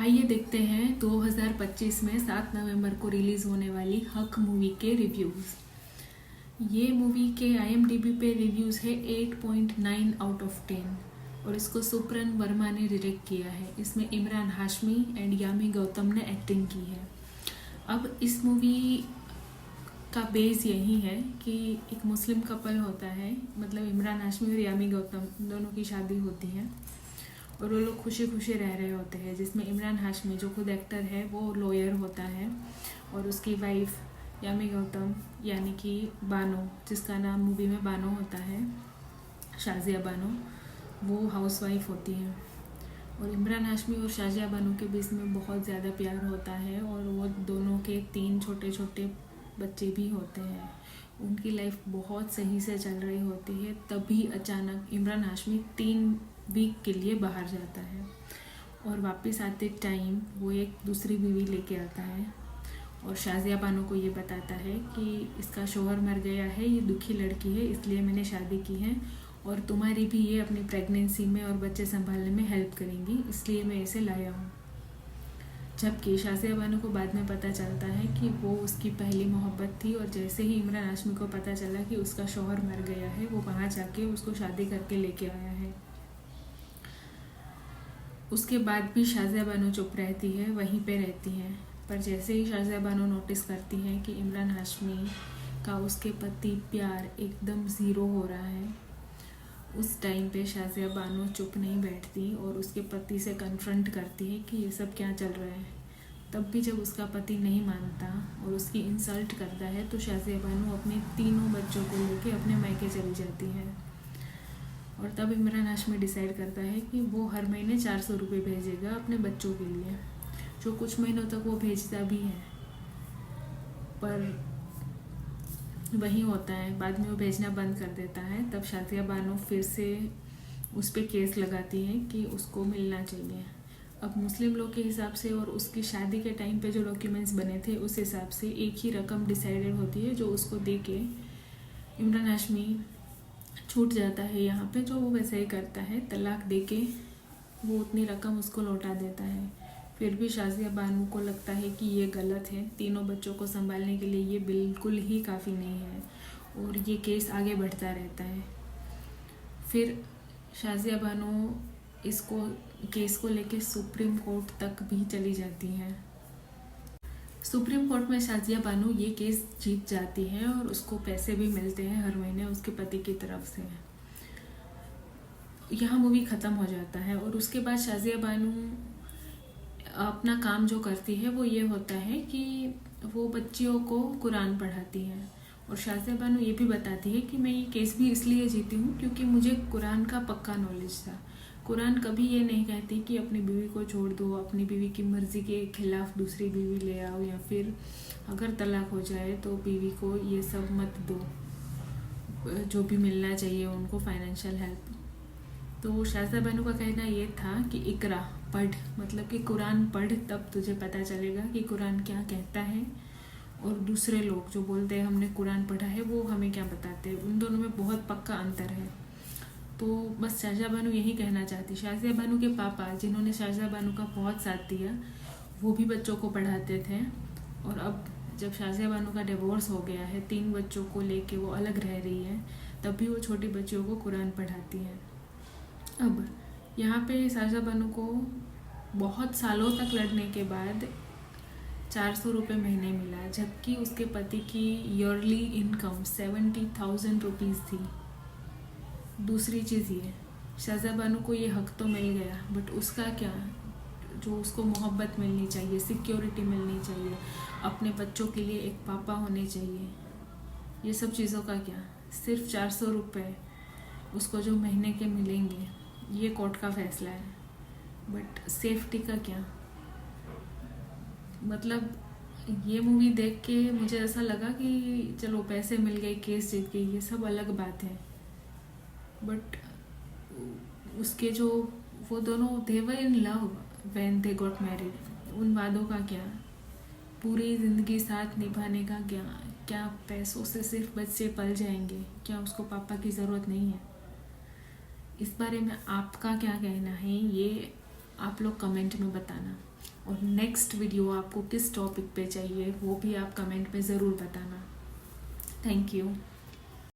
आइए देखते हैं 2025 में 7 नवंबर को रिलीज़ होने वाली हक मूवी के रिव्यूज़। ये मूवी के IMDb पे रिव्यूज़ है 8.9 आउट ऑफ 10 और इसको सुप्रन वर्मा ने डायरेक्ट किया है। इसमें इमरान हाशमी एंड यामी गौतम ने एक्टिंग की है। अब इस मूवी का बेस यही है कि एक मुस्लिम कपल होता है, मतलब इमरान हाशमी और यामी गौतम दोनों की शादी होती है और वो लोग खुशी खुशी रह रहे होते हैं, जिसमें इमरान हाशमी जो खुद एक्टर है वो लॉयर होता है और उसकी वाइफ यामी गौतम यानी कि बानो, जिसका नाम मूवी में बानो होता है, शाजिया बानो, वो हाउसवाइफ होती है। और इमरान हाशमी और शाजिया बानो के बीच में बहुत ज़्यादा प्यार होता है और वो दोनों के 3 छोटे छोटे बच्चे भी होते हैं। उनकी लाइफ बहुत सही से चल रही होती है, तभी अचानक इमरान हाशमी 3 वीक के लिए बाहर जाता है और वापस आते टाइम वो एक दूसरी बीवी लेके आता है और शाजिया बानो को ये बताता है कि इसका शौहर मर गया है, ये दुखी लड़की है, इसलिए मैंने शादी की है और तुम्हारी भी ये अपनी प्रेगनेंसी में और बच्चे संभालने में हेल्प करेंगी, इसलिए मैं इसे लाया हूँ। जबकि शाजिया बानो को बाद में पता चलता है कि वो उसकी पहली मोहब्बत थी और जैसे ही इमरान हाशमी को पता चला कि उसका शौहर मर गया है, वो वहाँ जाके उसको शादी करके लेके आया है। उसके बाद भी शाजिया बानो चुप रहती है, वहीं पे रहती है। पर जैसे ही शाजिया बानो नोटिस करती है कि इमरान हाशमी का उसके प्रति प्यार एकदम ज़ीरो हो रहा है, उस टाइम पे शाजिया बानो चुप नहीं बैठती और उसके पति से कन्फ्रंट करती है कि ये सब क्या चल रहा है। तब भी जब उसका पति नहीं मानता और उसकी इंसल्ट करता है तो शाजिया बानो अपने 3 बच्चों को लेके अपने मायके चली जाती है। और तब इमरान हाशमी डिसाइड करता है कि वो हर महीने 400 रुपये भेजेगा अपने बच्चों के लिए, जो कुछ महीनों तक वो भेजता भी है। पर वही होता है, बाद में वो भेजना बंद कर देता है। तब शाजिया बानो फिर से उस पर केस लगाती है कि उसको मिलना चाहिए। अब मुस्लिम लोग के हिसाब से और उसकी शादी के टाइम पे जो डॉक्यूमेंट्स बने थे उस हिसाब से एक ही रकम डिसाइडेड होती है, जो उसको दे के इमरान हाशमी छूट जाता है यहाँ पे, जो वो वैसे ही करता है, तलाक दे के वो उतनी रकम उसको लौटा देता है। फिर भी शाजिया बानो को लगता है कि ये गलत है, 3 बच्चों को संभालने के लिए ये बिल्कुल ही काफ़ी नहीं है और ये केस आगे बढ़ता रहता है। फिर शाजिया बानो इसको केस को लेके सुप्रीम कोर्ट तक भी चली जाती है। सुप्रीम कोर्ट में शाजिया बानो ये केस जीत जाती है और उसको पैसे भी मिलते हैं हर महीने उसके पति की तरफ से। यहाँ मूवी ख़त्म हो जाता है और उसके बाद शाजिया बानो अपना काम जो करती है वो ये होता है कि वो बच्चियों को कुरान पढ़ाती है। और शाजिया बानो ये भी बताती है कि मैं ये केस भी इसलिए जीती हूँ क्योंकि मुझे कुरान का पक्का नॉलेज था। कुरान कभी ये नहीं कहती कि अपनी बीवी को छोड़ दो, अपनी बीवी की मर्ज़ी के खिलाफ दूसरी बीवी ले आओ, या फिर अगर तलाक हो जाए तो बीवी को ये सब मत दो, जो भी मिलना चाहिए उनको फाइनेंशियल हेल्प। तो शाजिया बानो का कहना ये था कि इकरा, पढ़, मतलब कि कुरान पढ़, तब तुझे पता चलेगा कि कुरान क्या कहता है और दूसरे लोग जो बोलते हैं हमने कुरान पढ़ा है वो हमें क्या बताते हैं, उन दोनों में बहुत पक्का अंतर है। तो बस शाजिया बानो यही कहना चाहती। शाजिया बानो के पापा, जिन्होंने शाजिया बानो का बहुत साथ दिया, वो भी बच्चों को पढ़ाते थे और अब जब शाजिया बानो का डिवोर्स हो गया है, 3 बच्चों को लेके वो अलग रह रही है, तब भी वो छोटी बच्चियों को कुरान पढ़ाती है। अब यहाँ पे शाजिया बानो को बहुत सालों तक लड़ने के बाद 400 रुपये महीने मिला, जबकि उसके पति की ईयरली इनकम 70,000 रुपीज़ थी। दूसरी चीज़ ये, शाजिया बानो को ये हक तो मिल गया, बट उसका क्या, जो उसको मोहब्बत मिलनी चाहिए, सिक्योरिटी मिलनी चाहिए, अपने बच्चों के लिए एक पापा होने चाहिए, ये सब चीज़ों का क्या। सिर्फ 400 रुपये उसको जो महीने के मिलेंगे, ये कोर्ट का फैसला है, बट सेफ्टी का क्या। मतलब ये मूवी देख के मुझे ऐसा लगा कि चलो पैसे मिल गए, केस जीत गई, ये सब अलग बात है, बट उसके जो वो दोनों they were in love when they got married, उन वादों का क्या, पूरी ज़िंदगी साथ निभाने का क्या, क्या पैसों से सिर्फ बच्चे पल जाएंगे, क्या उसको पापा की ज़रूरत नहीं है। इस बारे में आपका क्या कहना है, ये आप लोग कमेंट में बताना। नेक्स्ट वीडियो आपको किस टॉपिक पे चाहिए वो भी आप कमेंट में ज़रूर बताना। Thank you.